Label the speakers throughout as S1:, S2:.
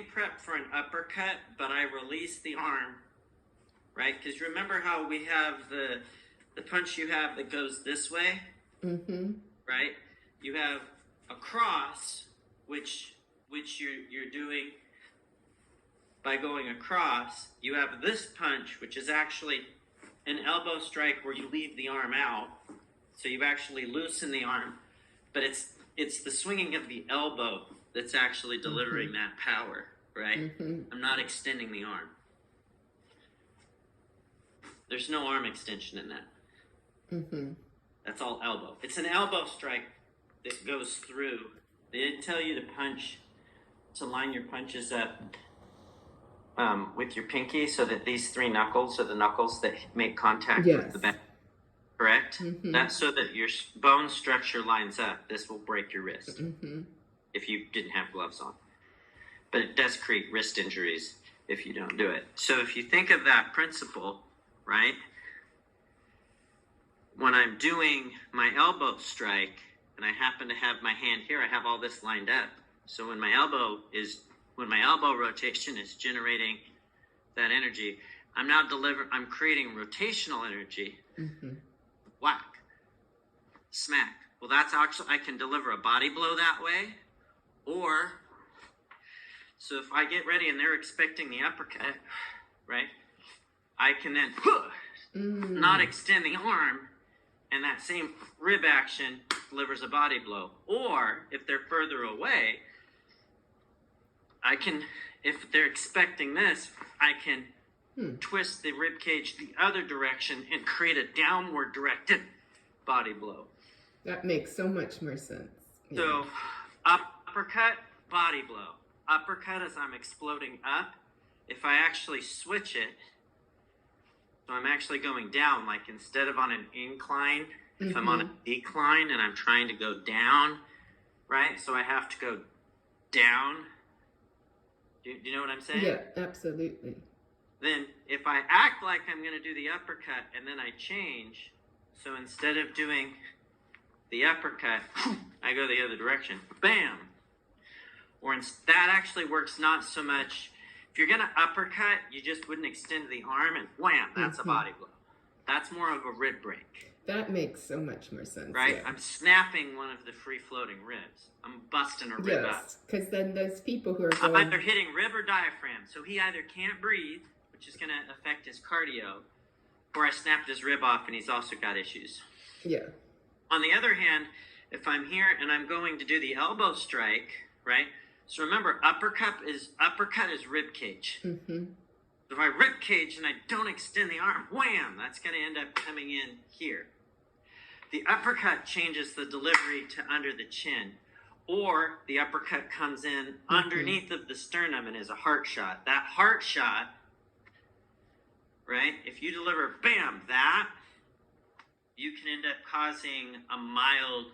S1: prep for an uppercut, but I release the arm, right? Because remember how we have the punch you have that goes this way, right? You have a cross, which you're doing by going across. You have this punch, which is actually an elbow strike where you leave the arm out. So you've actually loosened the arm, but it's the swinging of the elbow that's actually delivering that power, right? I'm not extending the arm. There's no arm extension in that. That's all elbow. It's an elbow strike that goes through. They didn't tell you to punch, to line your punches up with your pinky so that these three knuckles are the knuckles that make contact with the back. Correct? That's so that your bone structure lines up. This will break your wrist if you didn't have gloves on. But it does create wrist injuries if you don't do it. So if you think of that principle, right? When I'm doing my elbow strike and I happen to have my hand here, I have all this lined up. So when my elbow rotation is generating that energy, I'm creating rotational energy. Whack, smack. Well, that's actually, I can deliver a body blow that way, or, so if I get ready and they're expecting the uppercut, right, I can then not extend the arm, and that same rib action delivers a body blow. Or, if they're further away, I can, if they're expecting this, I can twist the rib cage the other direction and create a downward directed body blow.
S2: That makes so much more sense.
S1: Yeah. So uppercut, body blow. Uppercut as I'm exploding up. If I actually switch it, so I'm actually going down, like instead of on an incline, if I'm on a decline and I'm trying to go down, right? So I have to go down. Do you know what I'm saying?
S2: Yeah, absolutely.
S1: Then if I act like I'm going to do the uppercut and then I change, so instead of doing the uppercut, I go the other direction. Bam! Or that actually works not so much. If you're going to uppercut, you just wouldn't extend the arm and wham, that's a body blow. That's more of a rib break.
S2: That makes so much more sense.
S1: Right?
S2: Yeah.
S1: I'm snapping one of the free-floating ribs. I'm busting a rib up.
S2: Yes, because then those people who are
S1: I'm either hitting rib or diaphragm. So he either can't breathe, which is going to affect his cardio, or I snapped his rib off and he's also got issues.
S2: Yeah.
S1: On the other hand, if I'm here and I'm going to do the elbow strike, right? So remember, uppercut is rib cage. So if I rib cage and I don't extend the arm, wham, that's going to end up coming in here. The uppercut changes the delivery to under the chin, or the uppercut comes in underneath of the sternum and is a heart shot. That heart shot, right? If you deliver, bam, that, you can end up causing a mild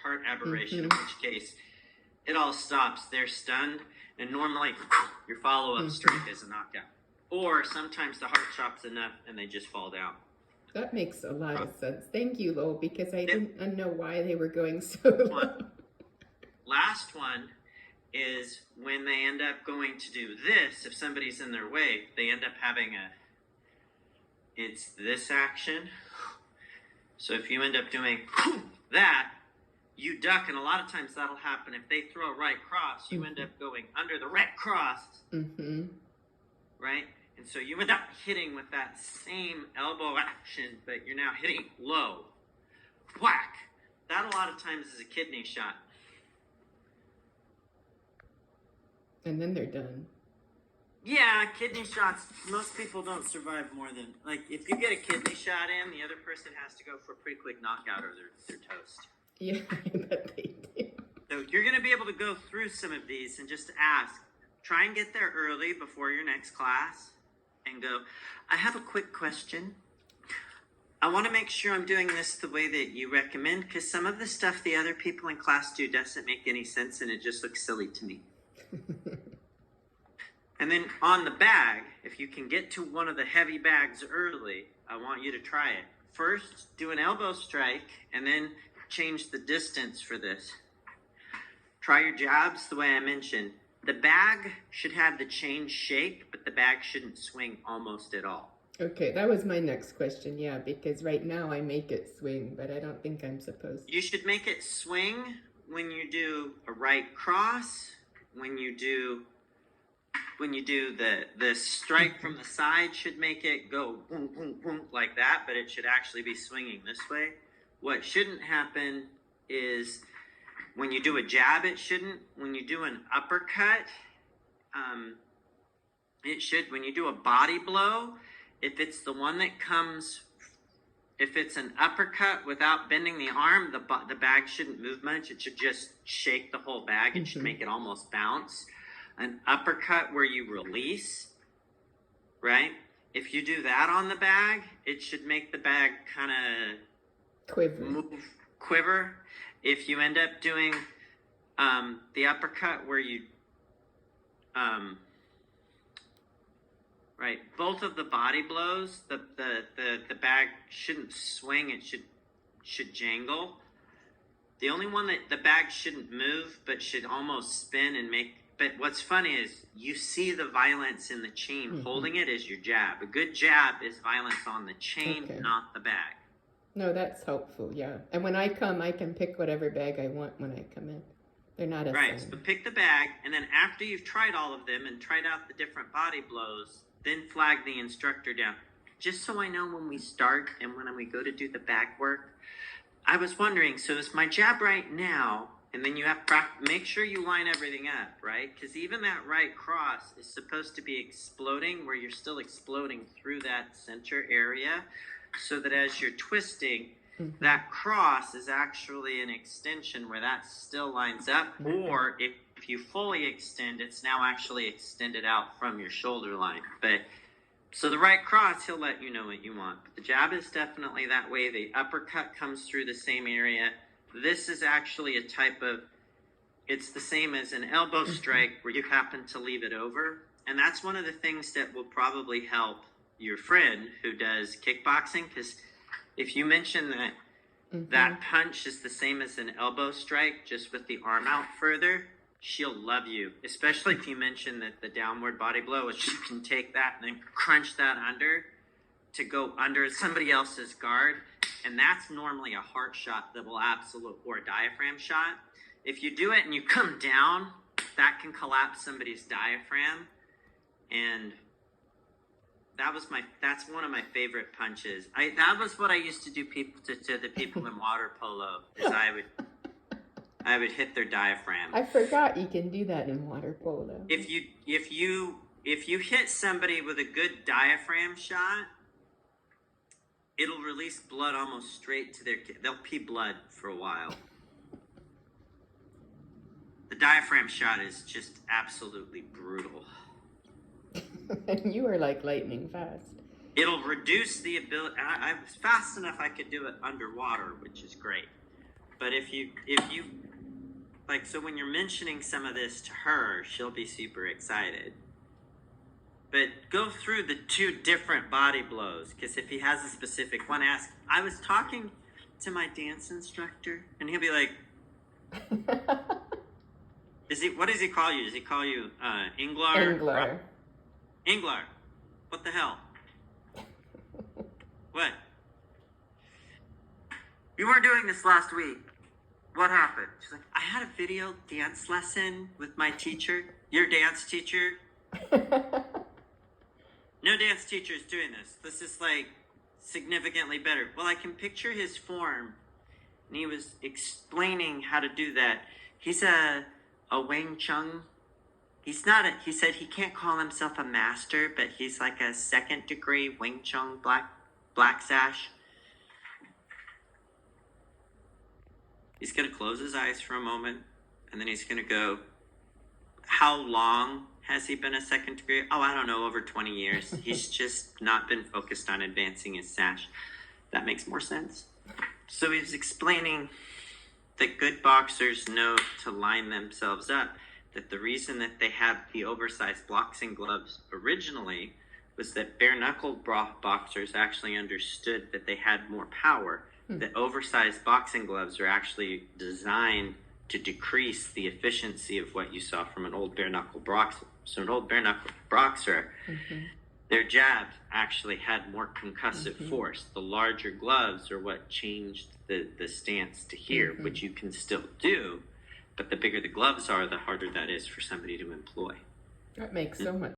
S1: heart aberration, in which case it all stops. They're stunned, and normally your follow-up strike is a knockout. Or sometimes the heart stops enough and they just fall down.
S2: That makes a lot of sense. Thank you, Lowell, because I didn't know why they were going so low.
S1: Last one is when they end up going to do this, if somebody's in their way, they end up having it's this action. So if you end up doing that, you duck, and a lot of times that'll happen. If they throw a right cross, you end up going under the right cross, right? And so you end up hitting with that same elbow action, but you're now hitting low. Whack! That a lot of times is a kidney shot.
S2: And then they're done.
S1: Yeah, kidney shots, most people don't survive more than, like, if you get a kidney shot in, the other person has to go for a pretty quick knockout or they're toast.
S2: Yeah, I bet they do.
S1: So you're going to be able to go through some of these and just ask. Try and get there early before your next class and go, I have a quick question. I want to make sure I'm doing this the way that you recommend, because some of the stuff the other people in class do doesn't make any sense and it just looks silly to me. And then on the bag, if you can get to one of the heavy bags early, I want you to try it. First, do an elbow strike, and then change the distance for this. Try your jabs the way I mentioned. the bag should have the chain shake, but the bag shouldn't swing almost at all.
S2: Okay, that was my next question. Yeah, because right now I make it swing, but I don't think I'm supposed to.
S1: You should make it swing when you do a right cross, when you do the strike from the side should make it go boom, boom, boom, like that, but it should actually be swinging this way. What shouldn't happen is when you do a jab, it shouldn't. When you do an uppercut, it should. When you do a body blow, if it's the one that comes, if it's an uppercut without bending the arm, the bag shouldn't move much. It should just shake the whole bag. It should make it almost bounce. An uppercut where you release, right? If you do that on the bag, it should make the bag kind of quiver. If you end up doing the uppercut where you, right, both of the body blows, the bag shouldn't swing. It should jangle. The only one that the bag shouldn't move, but should almost spin and make. But what's funny is you see the violence in the chain. Holding it is your jab. A good jab is violence on the chain, not the bag.
S2: No, that's helpful, yeah. And when I come, I can pick whatever bag I want when I come in. They're not assigned.
S1: Right, so pick the bag, and then after you've tried all of them and tried out the different body blows, then flag the instructor down. Just so I know when we start and when we go to do the bag work. I was wondering, so is my jab right now? And then you have to make sure you line everything up, right? Because even that right cross is supposed to be exploding where you're still exploding through that center area so that as you're twisting, that cross is actually an extension where that still lines up. Or if you fully extend, it's now actually extended out from your shoulder line. But so the right cross, he'll let you know what you want. But the jab is definitely that way. The uppercut comes through the same area. This is actually a type of, it's the same as an elbow strike where you happen to leave it over. And that's one of the things that will probably help your friend who does kickboxing. Because if you mention that that punch is the same as an elbow strike, just with the arm out further, she'll love you. Especially if you mention that the downward body blow is you can take that and then crunch that under to go under somebody else's guard. And that's normally a heart shot that will or a diaphragm shot. If you do it and you come down, that can collapse somebody's diaphragm. And that's one of my favorite punches. That was what I used to do to the people in water polo, is I would hit their diaphragm.
S2: I forgot you can do that in water polo.
S1: If you hit somebody with a good diaphragm shot, it'll release blood almost straight to they'll pee blood for a while. The diaphragm shot is just absolutely brutal.
S2: And you are like lightning fast.
S1: It'll reduce the ability. I was fast enough I could do it underwater, which is great. But if you like, so when you're mentioning some of this to her, she'll be super excited. But go through the two different body blows, because if he has a specific one, ask. I was talking to my dance instructor, and he'll be like, what does he call you? Does he call you Inglar?
S2: Inglar.
S1: Inglar. What the hell? What? You weren't doing this last week. What happened? She's like, I had a video dance lesson with my teacher, your dance teacher. No dance teacher is doing this. This is like significantly better. Well, I can picture his form, and he was explaining how to do that. He's a Wing Chun. He said he can't call himself a master, but he's like a second degree Wing Chun black sash. He's going to close his eyes for a moment, and then he's going to go, how long has he been a second degree? Oh, I don't know, over 20 years. He's just not been focused on advancing his sash. That makes more sense. So he's explaining that good boxers know to line themselves up, that the reason that they had the oversized boxing gloves originally was that bare-knuckled boxers actually understood that they had more power. That oversized boxing gloves are actually designed to decrease the efficiency of what you saw from an old bare knuckle boxer. So an old bare knuckle boxer, their jabs actually had more concussive force. The larger gloves are what changed the stance to here, which you can still do, but the bigger the gloves are, the harder that is for somebody to employ.
S2: That makes so much